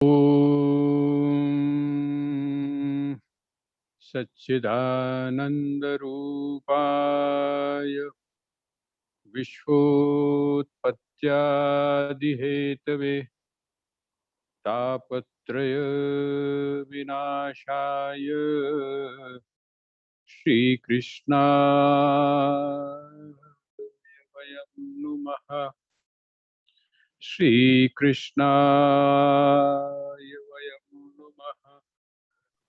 ॐ सच्चिदानन्दरूपाय विश्वोत्पत्त्यादिहेतवे तापत्रय विनाशाय श्रीकृष्णाय वयं नुमः। श्रीकृष्णाय वयं नुमः।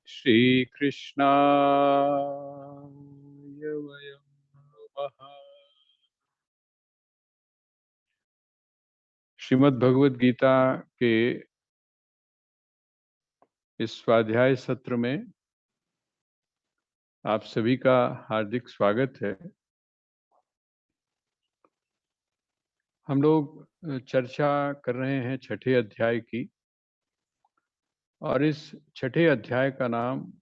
श्रीकृष्णाय वयं नमः। श्रीमद् भगवद गीता के इस स्वाध्याय सत्र में आप सभी का हार्दिक स्वागत है। हम लोग चर्चा कर रहे हैं छठे अध्याय की, और इस छठे अध्याय का नाम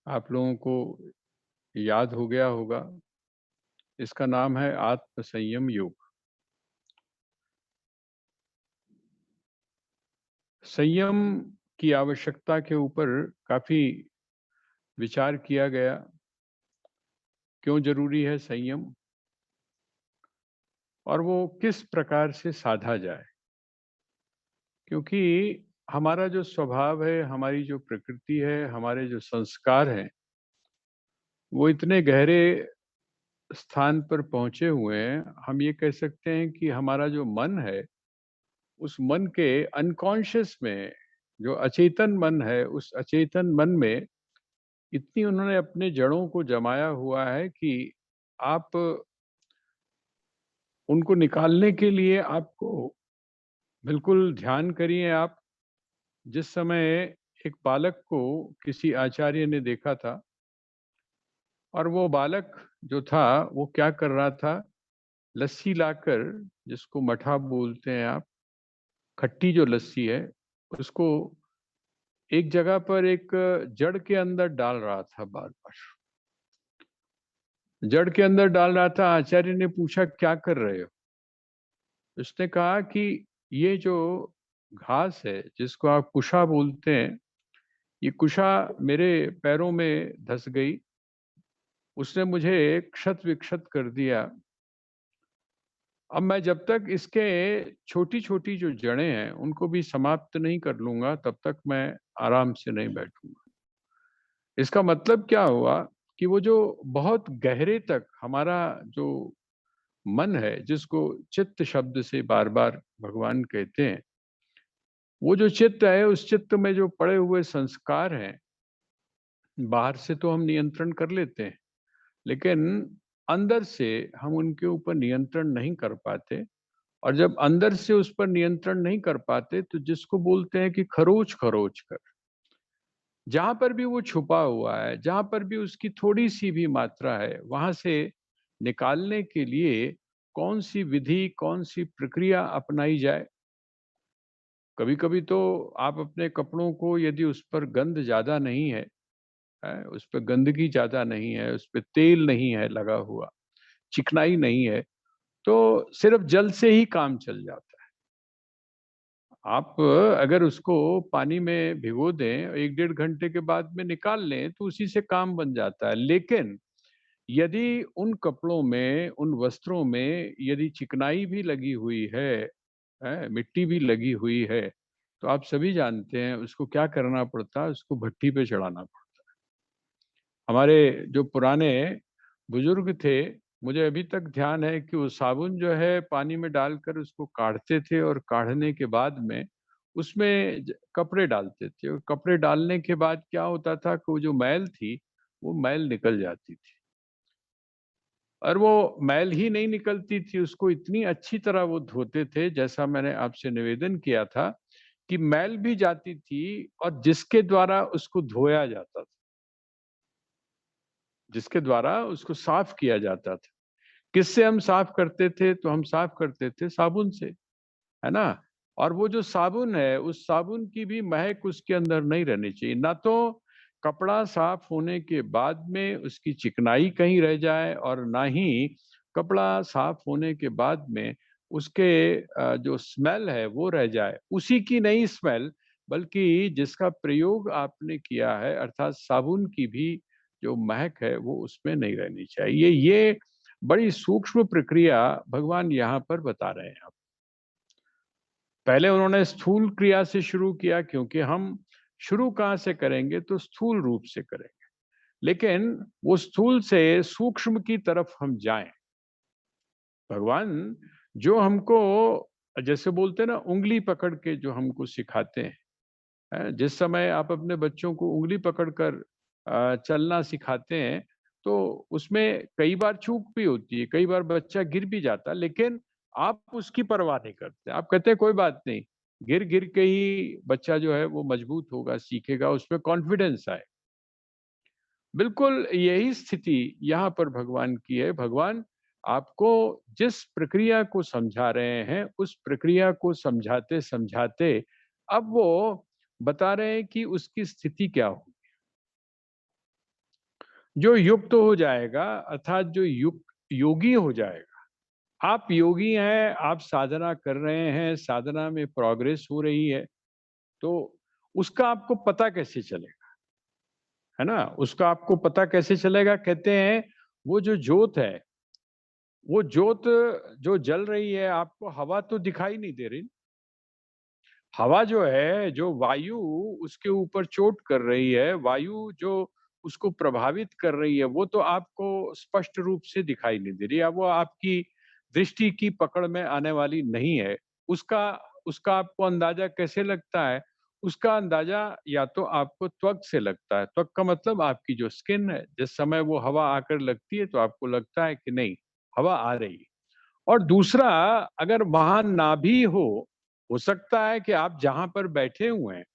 आप लोगों को याद हो गया होगा। इसका नाम है आत्म संयम योग। संयम की आवश्यकता के ऊपर काफी विचार किया गया। क्यों जरूरी है संयम, और वो किस प्रकार से साधा जाए। क्योंकि हमारा जो स्वभाव है, हमारी जो प्रकृति है, हमारे जो संस्कार हैं, वो इतने गहरे स्थान पर पहुंचे हुए हैं। हम ये कह सकते हैं कि हमारा जो मन है, उस मन के अनकॉन्शियस में, जो अचेतन मन है, उस अचेतन मन में इतनी उन्होंने अपने जड़ों को जमाया हुआ है कि आप उनको निकालने के लिए आपको बिल्कुल ध्यान करिए। आप जिस समय एक बालक को किसी आचार्य ने देखा था, और वो बालक जो था वो क्या कर रहा था, लस्सी लाकर, जिसको मठा बोलते हैं आप, खट्टी जो लस्सी है, उसको एक जगह पर एक जड़ के अंदर डाल रहा था। बार बार जड़ के अंदर डाल रहा था। आचार्य ने पूछा क्या कर रहे हो। उसने कहा कि ये जो घास है, जिसको आप कुशा बोलते हैं, ये कुशा मेरे पैरों में धस गई, उसने मुझे क्षत विक्षत कर दिया। अब मैं जब तक इसके छोटी छोटी जो जड़ें हैं उनको भी समाप्त नहीं कर लूंगा, तब तक मैं आराम से नहीं बैठूंगा। इसका मतलब क्या हुआ कि वो जो बहुत गहरे तक हमारा जो मन है, जिसको चित्त शब्द से बार बार भगवान कहते हैं, वो जो चित्त है, उस चित्त में जो पड़े हुए संस्कार हैं, बाहर से तो हम नियंत्रण कर लेते हैं, लेकिन अंदर से हम उनके ऊपर नियंत्रण नहीं कर पाते। और जब अंदर से उस पर नियंत्रण नहीं कर पाते, तो जिसको बोलते हैं कि खरोच खरोच कर, जहां पर भी वो छुपा हुआ है, जहां पर भी उसकी थोड़ी सी भी मात्रा है, वहां से निकालने के लिए कौन सी विधि, कौन सी प्रक्रिया अपनाई जाए। कभी कभी तो आप अपने कपड़ों को, यदि उस पर गंध ज्यादा नहीं है, उस पर गंदगी ज्यादा नहीं है, उस पर तेल नहीं है लगा हुआ, चिकनाई नहीं है, तो सिर्फ जल से ही काम चल जाता है। आप अगर उसको पानी में भिगो दें, एक डेढ़ घंटे के बाद में निकाल लें, तो उसी से काम बन जाता है। लेकिन यदि उन कपड़ों में, उन वस्त्रों में यदि चिकनाई भी लगी हुई है, मिट्टी भी लगी हुई है, तो आप सभी जानते हैं उसको क्या करना पड़ता है, उसको भट्टी पे चढ़ाना पड़ता है। हमारे जो पुराने बुजुर्ग थे, मुझे अभी तक ध्यान है कि वो साबुन जो है पानी में डालकर उसको काढ़ते थे, और काढ़ने के बाद में उसमें कपड़े डालते थे, और कपड़े डालने के बाद क्या होता था कि वो जो मैल थी, वो मैल निकल जाती थी। और वो मैल ही नहीं निकलती थी, उसको इतनी अच्छी तरह वो धोते थे, जैसा मैंने आपसे निवेदन किया था, कि मैल भी जाती थी, और जिसके द्वारा उसको धोया जाता था, जिसके द्वारा उसको साफ किया जाता था। किससे हम साफ करते थे? तो हम साफ करते थे साबुन से, है ना। और वो जो साबुन है, उस साबुन की भी महक उसके अंदर नहीं रहनी चाहिए। ना तो कपड़ा साफ होने के बाद में उसकी चिकनाई कहीं रह जाए, और ना ही कपड़ा साफ होने के बाद में उसके जो स्मेल है वो रह जाए, उसी की नहीं स्मेल, बल्कि जिसका प्रयोग आपने किया है अर्थात साबुन की भी जो महक है वो उसमें नहीं रहनी चाहिए। ये बड़ी सूक्ष्म प्रक्रिया भगवान यहाँ पर बता रहे हैं। पहले उन्होंने स्थूल क्रिया से शुरू किया, क्योंकि हम शुरू कहाँ से करेंगे तो स्थूल रूप से करेंगे, लेकिन वो स्थूल से सूक्ष्म की तरफ हम जाएं। भगवान जो हमको, जैसे बोलते हैं ना, उंगली पकड़ के जो हमको सिखाते हैं, जिस समय आप अपने बच्चों को उंगली पकड़कर चलना सिखाते हैं, तो उसमें कई बार चूक भी होती है, कई बार बच्चा गिर भी जाता है, लेकिन आप उसकी परवाह नहीं करते। आप कहते हैं कोई बात नहीं, गिर गिर के ही बच्चा जो है वो मजबूत होगा, सीखेगा, उसमें कॉन्फिडेंस आए। बिल्कुल यही स्थिति यहाँ पर भगवान की है। भगवान आपको जिस प्रक्रिया को समझा रहे हैं, उस प्रक्रिया को समझाते-समझाते अब वो बता रहे हैं कि उसकी स्थिति क्या हो। जो युक्त हो जाएगा अर्थात जो योगी हो जाएगा। आप योगी हैं, आप साधना कर रहे हैं, साधना में प्रोग्रेस हो रही है, तो उसका आपको पता कैसे चलेगा? है ना? उसका आपको पता कैसे चलेगा? कहते हैं वो जो ज्योत है, वो ज्योत जो जल रही है, आपको हवा तो दिखाई नहीं दे रही। हवा जो है, जो वायु उसके ऊपर चोट कर रही है, वायु जो उसको प्रभावित कर रही है, वो तो आपको स्पष्ट रूप से दिखाई नहीं दे रही है, वो आपकी दृष्टि की पकड़ में आने वाली नहीं है। उसका उसका आपको अंदाजा कैसे लगता है? उसका अंदाजा या तो आपको त्वक से लगता है। त्वक का मतलब आपकी जो स्किन है, जिस समय वो हवा आकर लगती है, तो आपको लगता है कि नहीं, हवा आ रही है। और दूसरा, अगर वहाँ ना भी हो सकता है कि आप जहाँ पर बैठे हुए हैं,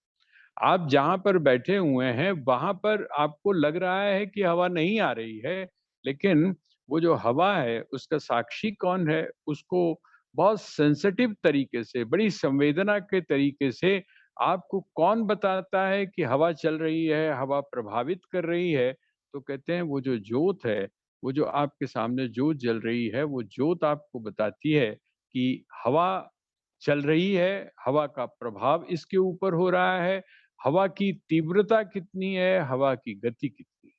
आप जहाँ पर बैठे हुए हैं, वहाँ पर आपको लग रहा है कि हवा नहीं आ रही है, लेकिन वो जो हवा है, उसका साक्षी कौन है? उसको बहुत सेंसिटिव तरीके से, बड़ी संवेदना के तरीके से आपको कौन बताता है कि हवा चल रही है, हवा प्रभावित कर रही है? तो कहते हैं वो जो ज्योत है, वो जो आपके सामने ज्योत जल रही है, वो ज्योत आपको बताती है कि हवा चल रही है, हवा का प्रभाव इसके ऊपर हो रहा है, हवा की तीव्रता कितनी है, हवा की गति कितनी है।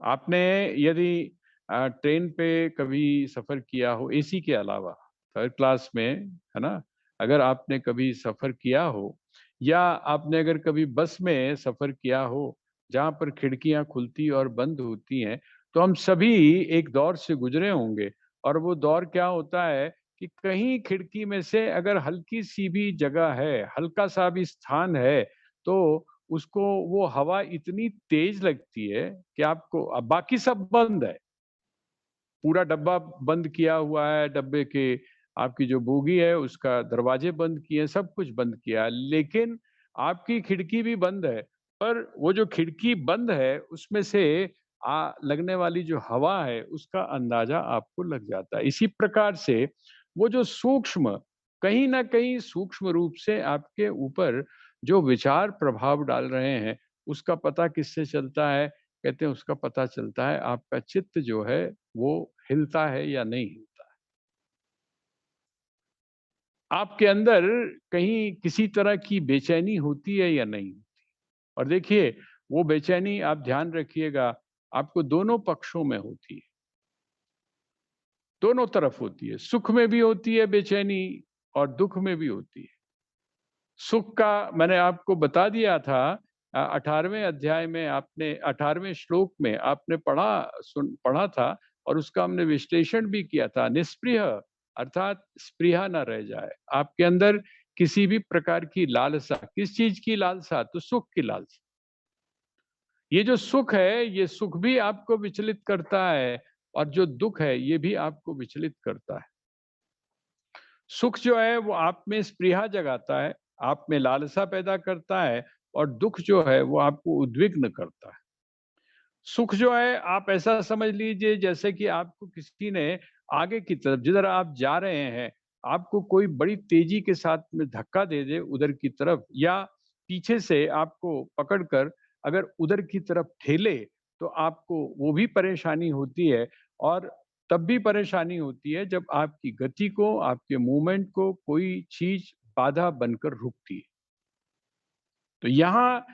आपने यदि ट्रेन पे कभी सफ़र किया हो एसी के अलावा, थर्ड क्लास में, है ना? अगर आपने कभी सफ़र किया हो या आपने अगर कभी बस में सफ़र किया हो, जहाँ पर खिड़कियाँ खुलती और बंद होती हैं, तो हम सभी एक दौर से गुज़रे होंगे और वो दौर क्या होता है कि कहीं खिड़की में से अगर हल्की-सी भी जगह है, हल्का-सा भी स्थान है, तो उसको वो हवा इतनी तेज लगती है कि आपको बाकी सब बंद है। पूरा डब्बा बंद किया हुआ है, डब्बे के आपकी जो बोगी है उसका दरवाजे बंद किए, सब कुछ बंद किया है, लेकिन आपकी खिड़की भी बंद है। पर वो जो खिड़की बंद है उसमें से लगने वाली जो हवा है उसका अंदाज़ा आपको लग जाता है। इसी प्रकार से वो जो सूक्ष्म, कहीं न कहीं सूक्ष्म रूप से आपके ऊपर जो विचार प्रभाव डाल रहे हैं, उसका पता किससे चलता है? कहते हैं उसका पता चलता है आपका चित्त जो है वो हिलता है या नहीं हिलता है। आपके अंदर कहीं किसी तरह की बेचैनी होती है या नहीं? और देखिए, वो बेचैनी आप ध्यान रखिएगा, आपको दोनों पक्षों में होती है, दोनों तरफ होती है। सुख में भी होती है बेचैनी और दुःख में भी होती है। सुख का मैंने आपको बता दिया था 18वें अध्याय में, आपने 18वें श्लोक में आपने पढ़ा था और उसका हमने विश्लेषण भी किया था। निस्पृह अर्थात स्पृहा ना रह जाए। आपके अंदर किसी भी प्रकार की लालसा, किस चीज़ की लालसा? तो सुख की लालसा। ये जो सुख है, ये सुख भी आपको विचलित करता है और जो दुःख है, ये भी आपको विचलित करता है। सुख जो है वो आप में स्पृहा जगाता है, आप में लालसा पैदा करता है और दुःख जो है वो आपको उद्विग्न करता है। सुख जो है आप ऐसा समझ लीजिए जैसे कि आपको किसी ने आगे की तरफ जिधर आप जा रहे हैं, आपको कोई बड़ी तेजी के साथ में धक्का दे दे उधर की तरफ या पीछे से आपको पकड़कर अगर उधर की तरफ ठेले, तो आपको वो भी परेशानी होती है और तब भी परेशानी होती है जब आपकी गति को, आपके मूवमेंट को कोई चीज बाधा बनकर रुकती है। तो यहाँ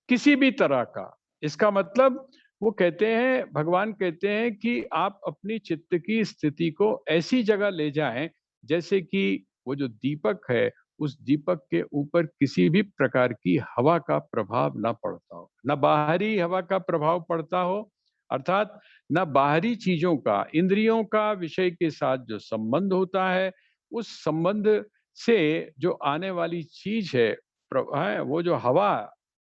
किसी भी तरह का, इसका मतलब वो कहते हैं, भगवान कहते हैं कि आप अपनी चित्त की स्थिति को ऐसी जगह ले जाएं जैसे कि वो जो दीपक है, उस दीपक के ऊपर किसी भी प्रकार की हवा का प्रभाव ना पड़ता हो, ना बाहरी हवा का प्रभाव पड़ता हो, अर्थात ना बाहरी चीजों का, इंद्रियों का विषय के साथ जो संबंध होता है, उस संबंध से जो आने वाली चीज है, वो जो हवा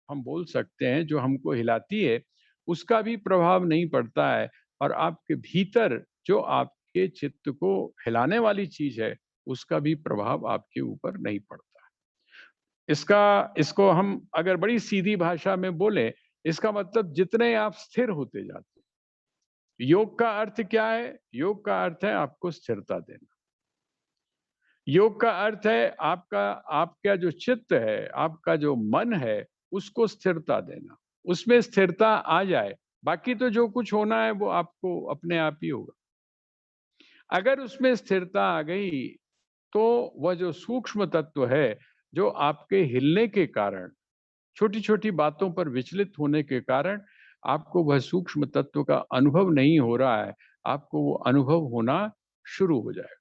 हम बोल सकते हैं जो हमको हिलाती है, उसका भी प्रभाव नहीं पड़ता है। और आपके भीतर जो आपके चित्त को हिलाने वाली चीज है, उसका भी प्रभाव आपके ऊपर नहीं पड़ता है। इसको हम अगर बड़ी सीधी भाषा में बोले, इसका मतलब जितने आप स्थिर होते जाते हैं। योग का अर्थ क्या है? योग का अर्थ है आपको स्थिरता देना। योग का अर्थ है आपका जो चित्त है, आपका जो मन है, उसको स्थिरता देना। उसमें स्थिरता आ जाए, बाकी तो जो कुछ होना है वो आपको अपने आप ही होगा। अगर उसमें स्थिरता आ गई, तो वह जो सूक्ष्म तत्व है, जो आपके हिलने के कारण, छोटी-छोटी बातों पर विचलित होने के कारण आपको वह सूक्ष्म तत्व का अनुभव नहीं हो रहा है, आपको वो अनुभव होना शुरू हो जाएगा।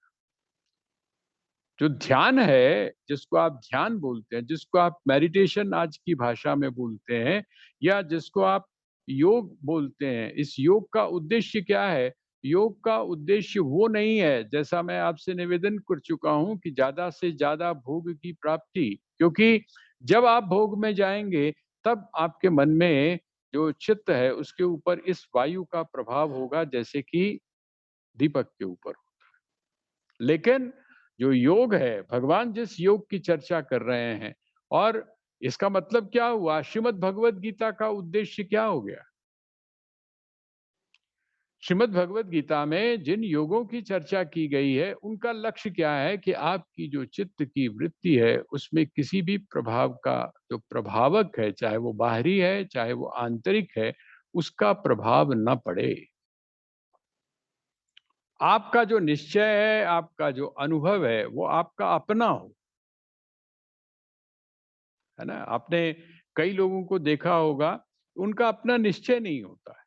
जो ध्यान है, जिसको आप ध्यान बोलते हैं, जिसको आप मेडिटेशन आज की भाषा में बोलते हैं, या जिसको आप योग बोलते हैं, इस योग का उद्देश्य क्या है? योग का उद्देश्य वो नहीं है, जैसा मैं आपसे निवेदन कर चुका हूँ, कि ज़्यादा से ज़्यादा भोग की प्राप्ति। क्योंकि जब आप भोग में जाएँगे, तब आपके मन में जो चित्त है, उसके ऊपर इस वायु का प्रभाव होगा, जैसे कि दीपक के ऊपर। लेकिन जो योग है, भगवान जिस योग की चर्चा कर रहे हैं, और इसका मतलब क्या हुआ? श्रीमद् भगवत गीता का उद्देश्य क्या हो गया? श्रीमद् भगवत गीता में जिन योगों की चर्चा की गई है, उनका लक्ष्य क्या है? कि आपकी जो चित्त की वृत्ति है, उसमें किसी भी प्रभाव का जो प्रभावक है, चाहे वो बाहरी है, चाहे वो आंतरिक है, उसका प्रभाव न पड़े। आपका जो निश्चय है, आपका जो अनुभव है, वो आपका अपना हो। है ना? आपने कई लोगों को देखा होगा, उनका अपना निश्चय नहीं होता है।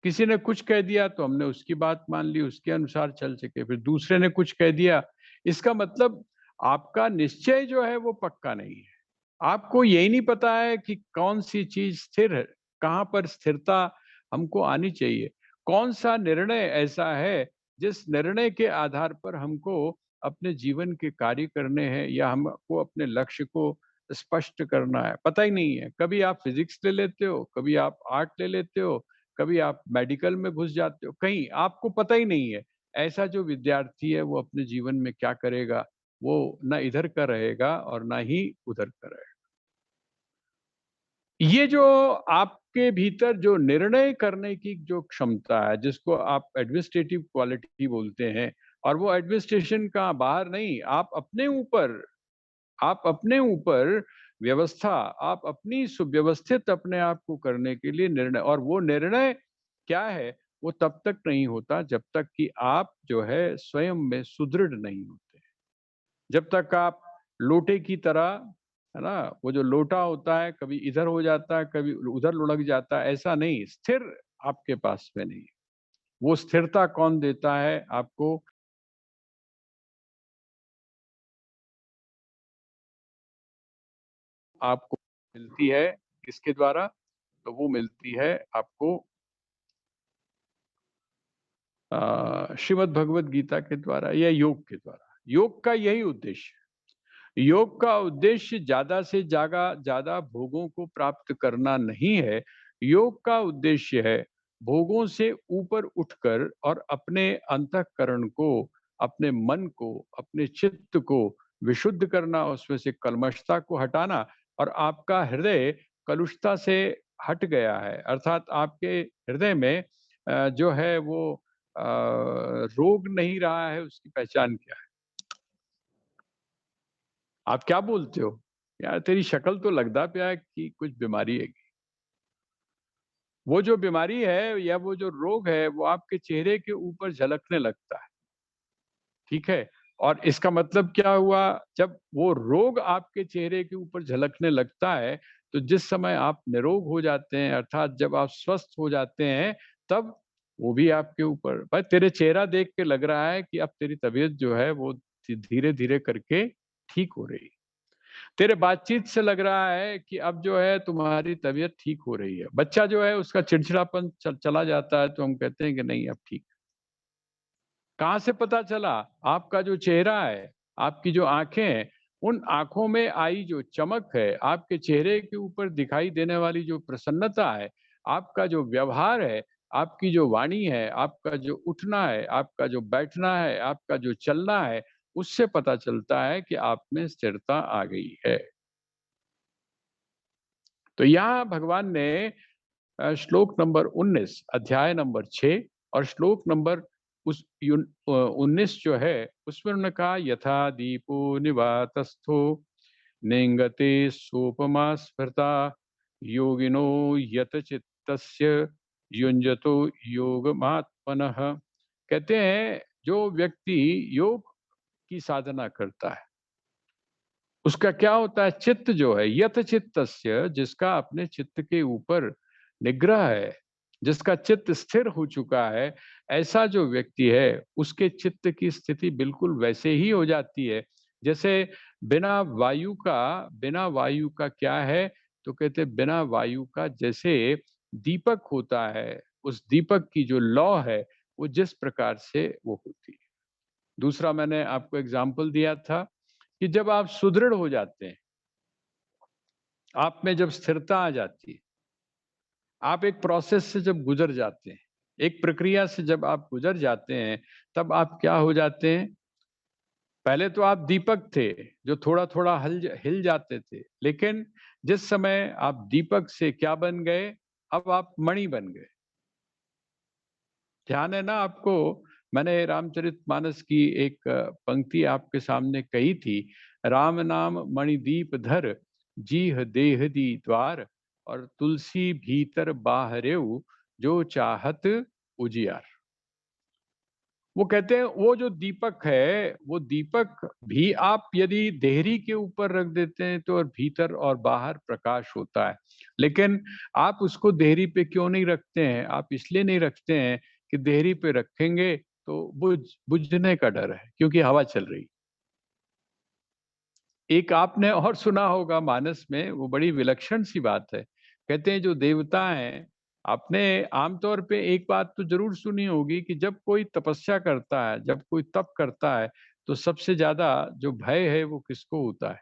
किसी ने कुछ कह दिया तो हमने उसकी बात मान ली, उसके अनुसार चल सके, फिर दूसरे ने कुछ कह दिया। इसका मतलब आपका निश्चय जो है वो पक्का नहीं है। आपको यही नहीं पता है कि कौन-सी चीज़ स्थिर है, कहाँ पर स्थिरता हमको आनी चाहिए। कौन-सा निर्णय ऐसा है, जिस निर्णय के आधार पर हमको अपने जीवन के कार्य करने हैं, या हमको अपने लक्ष्य को स्पष्ट करना है, पता ही नहीं है। कभी आप फिज़िक्स ले लेते हो, कभी आप आर्ट ले लेते हो, कभी आप मेडिकल में घुस जाते हो, कहीं आपको पता ही नहीं है। ऐसा जो विद्यार्थी है, वो अपने जीवन में क्या करेगा, वो ना इधर का रहेगा और ना ही उधर का रहेगा। ये जो आपके भीतर जो निर्णय करने की जो क्षमता है, जिसको आप एडमिनिस्ट्रेटिव क्वालिटी बोलते हैं, और वो एडमिनिस्ट्रेशन का बाहर नहीं, आप अपने ऊपर व्यवस्था, आप अपनी सुव्यवस्थित अपने आप को करने के लिए निर्णय, और वो निर्णय क्या है? वो तब तक नहीं होता जब तक कि आप जो है स्वयं में सुदृढ़ नहीं होते। जब तक आप लोटे की तरह, है ना? वो जो लोटा होता है, कभी इधर हो जाता है, कभी उधर लुढ़क जाता है, ऐसा नहीं, स्थिर आपके पास में नहीं है। वो स्थिरता कौन देता है आपको? आपको मिलती है किसके द्वारा? तो वो मिलती है आपको श्रीमद् भगवत गीता के द्वारा, या योग के द्वारा। योग का यही उद्देश्य है। योग का उद्देश्य ज़्यादा से ज़्यादा भोगों को प्राप्त करना नहीं है। योग का उद्देश्य है भोगों से ऊपर उठकर और अपने अंतःकरण को, अपने मन को, अपने चित्त को विशुद्ध करना, उसमें से कल्मषता को हटाना, और आपका हृदय कलुषता से हट गया है। अर्थात आपके हृदय में जो है वो रोग नहीं रहा है, उसकी पहचान क्या है? आप क्या बोलते हो? यार तेरी शक्ल तो लगदा पिया है कि कुछ बीमारी है। वो जो बीमारी है या वो जो रोग है वो आपके चेहरे के ऊपर झलकने लगता है, ठीक है? और इसका मतलब क्या हुआ, जब वो रोग आपके चेहरे के ऊपर झलकने लगता है, तो जिस समय आप निरोग हो जाते हैं, अर्थात जब आप स्वस्थ हो जाते हैं, तब वो भी आपके ऊपर, भाई तेरे चेहरा देख के लग रहा है कि अब तेरी तबीयत जो है वो धीरे-धीरे करके ठीक हो रही है। तेरे बातचीत से लग रहा है कि अब जो है तुम्हारी तबीयत ठीक हो रही है। बच्चा जो है उसका चिड़चिड़ापन चला जाता है, तो हम कहते हैं कि नहीं अब ठीक। कहाँ से पता चला? आपका जो चेहरा है, आपकी जो आँखें हैं, उन आँखों में आई जो चमक है, आपके चेहरे के ऊपर दिखाई देने वाली जो प्रसन्नता है, आपका जो व्यवहार है, आपकी जो वाणी है, आपका जो उठना है, आपका जो बैठना है, आपका जो चलना है, उससे पता चलता है कि आप में स्थिरता आ गई है। तो यहाँ भगवान ने श्लोक नंबर 19 अध्याय नंबर 6 और श्लोक नंबर 19 जो है उसमें उन्होंने कहा, यथा दीपो निवातस्थो नेंगते सोपमा स्मृता योगिनो यत चित्तस्य युंजतो योगमात्मनः। कहते हैं जो व्यक्ति योग की साधना करता है उसका क्या होता है, चित्त जो है, यत चित्तस्य, जिसका अपने चित्त के ऊपर निग्रह है, जिसका चित्त स्थिर हो चुका है, ऐसा जो व्यक्ति है उसके चित्त की स्थिति बिल्कुल वैसे ही हो जाती है जैसे बिना वायु का क्या है, तो कहते हैं बिना वायु का जैसे दीपक होता है, उस दीपक की जो लौ है वो जिस प्रकार से वो होती है। दूसरा मैंने आपको एग्जाम्पल दिया था कि जब आप सुदृढ़ हो जाते हैं, आप में जब स्थिरता आ जाती है, आप एक प्रोसेस से जब गुजर जाते हैं, एक प्रक्रिया से जब आप गुजर जाते हैं, तब आप क्या हो जाते हैं? पहले तो आप दीपक थे, जो थोड़ा-थोड़ा हिल जाते थे, लेकिन जिस समय आप दीपक से क्या बन गए? अब आप मणि बन गए। ध्यान है ना आपको? मैंने रामचरितमानस की एक पंक्ति आपके सामने कही थी, राम नाम मणिदीप धर, जीह देह दी द्वार, और तुलसी भीतर बाहरेऊ, जो चाहत उजियार। वो कहते हैं वो जो दीपक है, वो दीपक भी आप यदि देहरी के ऊपर रख देते हैं तो और भीतर और बाहर प्रकाश होता है। लेकिन आप उसको देहरी पे क्यों नहीं रखते हैं? आप इसलिए नहीं रखते हैं कि देहरी पे रखेंगे तो बुझने का डर है, क्योंकि हवा चल रही। एक आपने और सुना होगा मानस में, वो बड़ी विलक्षण सी बात है। कहते हैं जो देवता हैं, आपने आमतौर पे एक बात तो ज़रूर सुनी होगी कि जब कोई तपस्या करता है, जब कोई तप करता है, तो सबसे ज़्यादा जो भय है वो किसको होता है?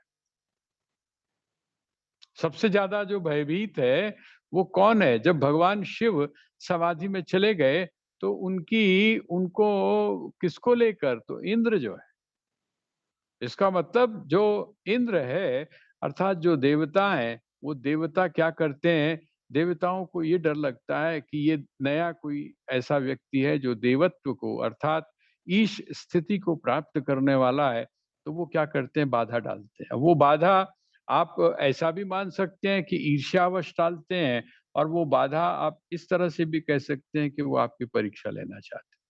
सबसे ज़्यादा जो भयभीत है, वो कौन है? जब भगवान शिव समाधि में चले गए, तो उनको किसको लेकर? तो इंद्र जो है। इसका मतलब जो इंद्र है, अर्थात जो देवता हैं, वो देवता क्या करते हैं, देवताओं को ये डर लगता है कि ये नया कोई ऐसा व्यक्ति है जो देवत्व को, अर्थात ईश स्थिति को प्राप्त करने वाला है, तो वो क्या करते हैं, बाधा डालते हैं। वो बाधा आप ऐसा भी मान सकते हैं कि ईर्ष्यावश डालते हैं, और वो बाधा आप इस तरह से भी कह सकते हैं कि वो आपकी परीक्षा लेना चाहते हैं।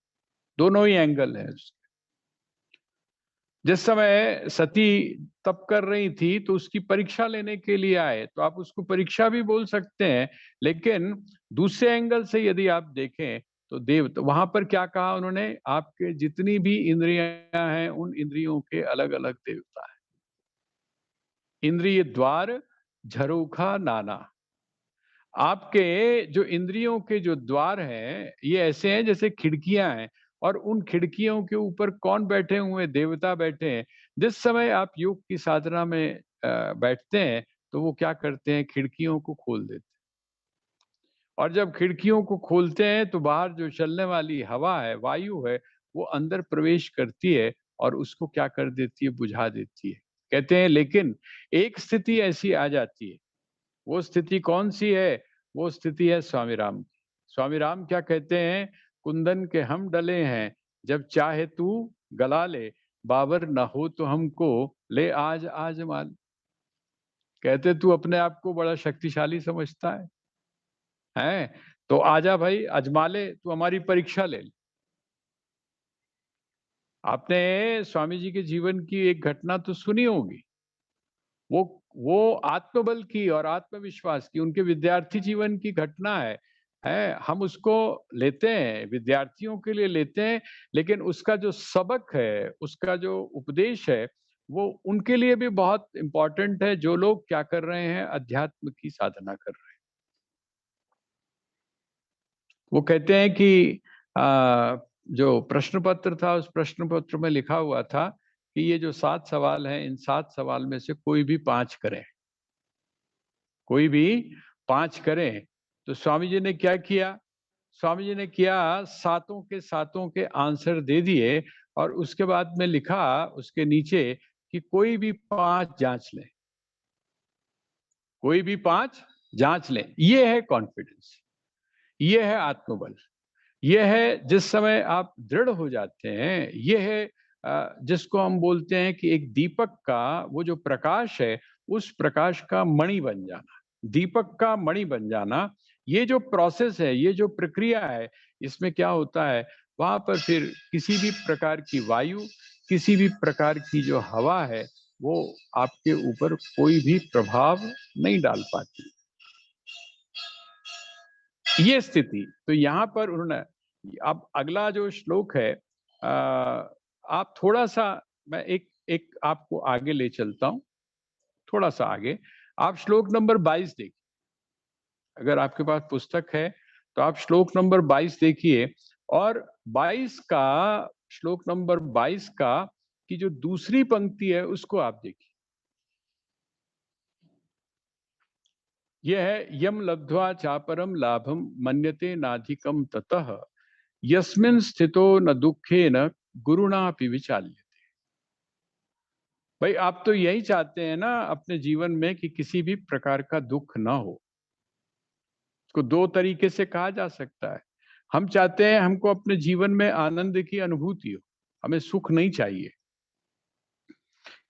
दोनों ही एंगल है। जिस समय सती तप कर रही थी तो उसकी परीक्षा लेने के लिए आए, तो आप उसको परीक्षा भी बोल सकते हैं। लेकिन दूसरे एंगल से यदि आप देखें तो तो वहां पर क्या कहा उन्होंने, आपके जितनी भी इंद्रियां हैं उन इंद्रियों के अलग अलग देवता है। इंद्रिय द्वार झरोखा नाना। आपके जो इंद्रियों के जो द्वार हैं, ये ऐसे हैं जैसे खिड़कियां हैं, और उन खिड़कियों के ऊपर कौन बैठे हुए हैं? देवता बैठे हैं। जिस समय आप योग की साधना में बैठते हैं, तो वो क्या करते हैं? खिड़कियों को खोल देते हैं। और जब खिड़कियों को खोलते हैं तो बाहर जो चलने वाली हवा है, वायु है, वो अंदर प्रवेश करती है और उसको क्या कर देती है? बुझा देती है। कहते हैं लेकिन एक स्थिति ऐसी आ जाती है, वो स्थिति कौन-सी है? वो स्थिति है स्वामी राम की। स्वामी राम क्या कहते हैं? कुंदन के हम डले हैं, जब चाहे तू गला ले, बाबर न हो तो हमको ले आज आजमा ले। कहते तू अपने आप को बड़ा शक्तिशाली समझता है? हैं? तो आजा भाई, अजमा ले, तू हमारी परीक्षा ले ले। आपने स्वामी जी के जीवन की एक घटना तो सुनी होगी। वो आत्मबल की और आत्मविश्वास की, उनके विद्यार्थी जीवन की घटना है। हम उसको लेते हैं, विद्यार्थियों के लिए लेते हैं, लेकिन उसका जो सबक है, उसका जो उपदेश है, वो उनके लिए भी बहुत इम्पोर्टेंट है, जो लोग क्या कर रहे हैं, अध्यात्म की साधना कर रहे हैं। वो कहते हैं कि जो प्रश्न पत्र था, उस प्रश्न पत्र में लिखा हुआ था कि ये जो 7 सवाल हैं, इन 7 सवाल में से कोई भी 5 करें। कोई भी 5 करें। तो स्वामी जी ने क्या किया? स्वामी जी ने किया, सातों के आंसर दे दिए और उसके बाद में लिखा उसके नीचे कि कोई भी 5 जांच लें। कोई भी 5 जांच लें। ये है कॉन्फिडेंस, ये है आत्मबल, ये है जिस समय आप दृढ़ हो जाते हैं, ये है जिसको हम बोलते हैं कि एक दीपक का वो जो प्रकाश है, उस प्रकाश का मणि बन जाना, दीपक का मणि बन जाना। ये जो प्रोसेस है, ये जो प्रक्रिया है, इसमें क्या होता है, वहां पर फिर किसी भी प्रकार की वायु, किसी भी प्रकार की जो हवा है, वो आपके ऊपर कोई भी प्रभाव नहीं डाल पाती। ये स्थिति, तो यहाँ पर उन्होंने, अब अगला जो श्लोक है, आप थोड़ा सा, मैं एक एक आपको आगे ले चलता हूं, थोड़ा सा आगे। आप श्लोक नंबर 22 देखिए, अगर आपके पास पुस्तक है तो आप श्लोक नंबर 22 देखिए। और 22 का, श्लोक नंबर 22 का की जो दूसरी पंक्ति है, उसको आप देखिए। यह है, यम लब्ध्वा चापरम लाभम मन्यते नाधिकम ततः यस्मिन् स्थितो न दुखेन गुरुणापि विचाल्यते। भाई, आप तो यही चाहते हैं ना अपने जीवन में कि किसी भी प्रकार का दुख ना हो। इसको 2 तरीके से कहा जा सकता है। हम चाहते हैं हमको अपने जीवन में आनंद की अनुभूति हो, हमें सुख नहीं चाहिए।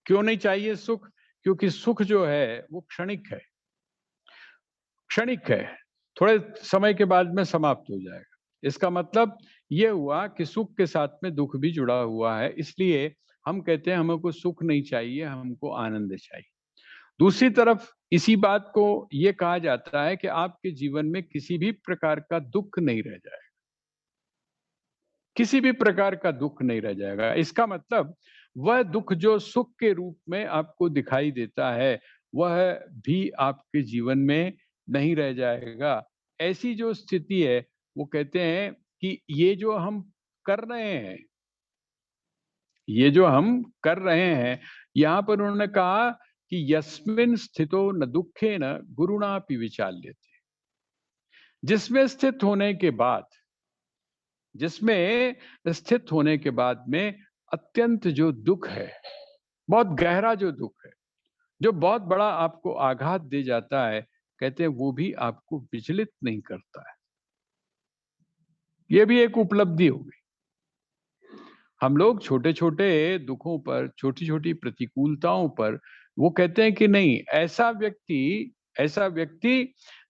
क्यों नहीं चाहिए सुख? क्योंकि सुख जो है वो क्षणिक है, क्षणिक है, थोड़े समय के बाद में समाप्त हो जाएगा। इसका मतलब ये हुआ कि सुख के साथ में दुख भी जुड़ा हुआ है, इसलिए हम कहते हैं हमको सुख नहीं चाहिए, हमको आनंद चाहिए। दूसरी तरफ इसी बात को ये कहा जाता है कि आपके जीवन में किसी भी प्रकार का दुख नहीं रह जाएगा, किसी भी प्रकार का दुख नहीं रह जाएगा। इसका मतलब वह दुख जो सुख के रूप में आपको दिखाई देता है, वह भी आपके जीवन में नहीं रह जाएगा। ऐसी जो स्थिति है, वो कहते हैं कि ये जो हम कर रहे हैं, ये जो हम कर रहे हैं, यहाँ पर उन्होंने कहा कि यस्मिन् स्थितो न दुखेन गुरुणापि विचाल्यते। जिसमें स्थित होने के बाद, जिसमें स्थित होने के बाद में अत्यंत जो दुख है, बहुत गहरा जो दुख है, जो बहुत बड़ा आपको आघात दे जाता है, कहते हैं वो भी आपको विचलित नहीं करता है। ये भी एक उपलब्धि होगी। हम लोग छोटे-छोटे दुखों पर, छोटी-छोटी प्रतिकूलताओं पर, वो कहते हैं कि नहीं, ऐसा व्यक्ति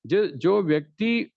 जो व्यक्ति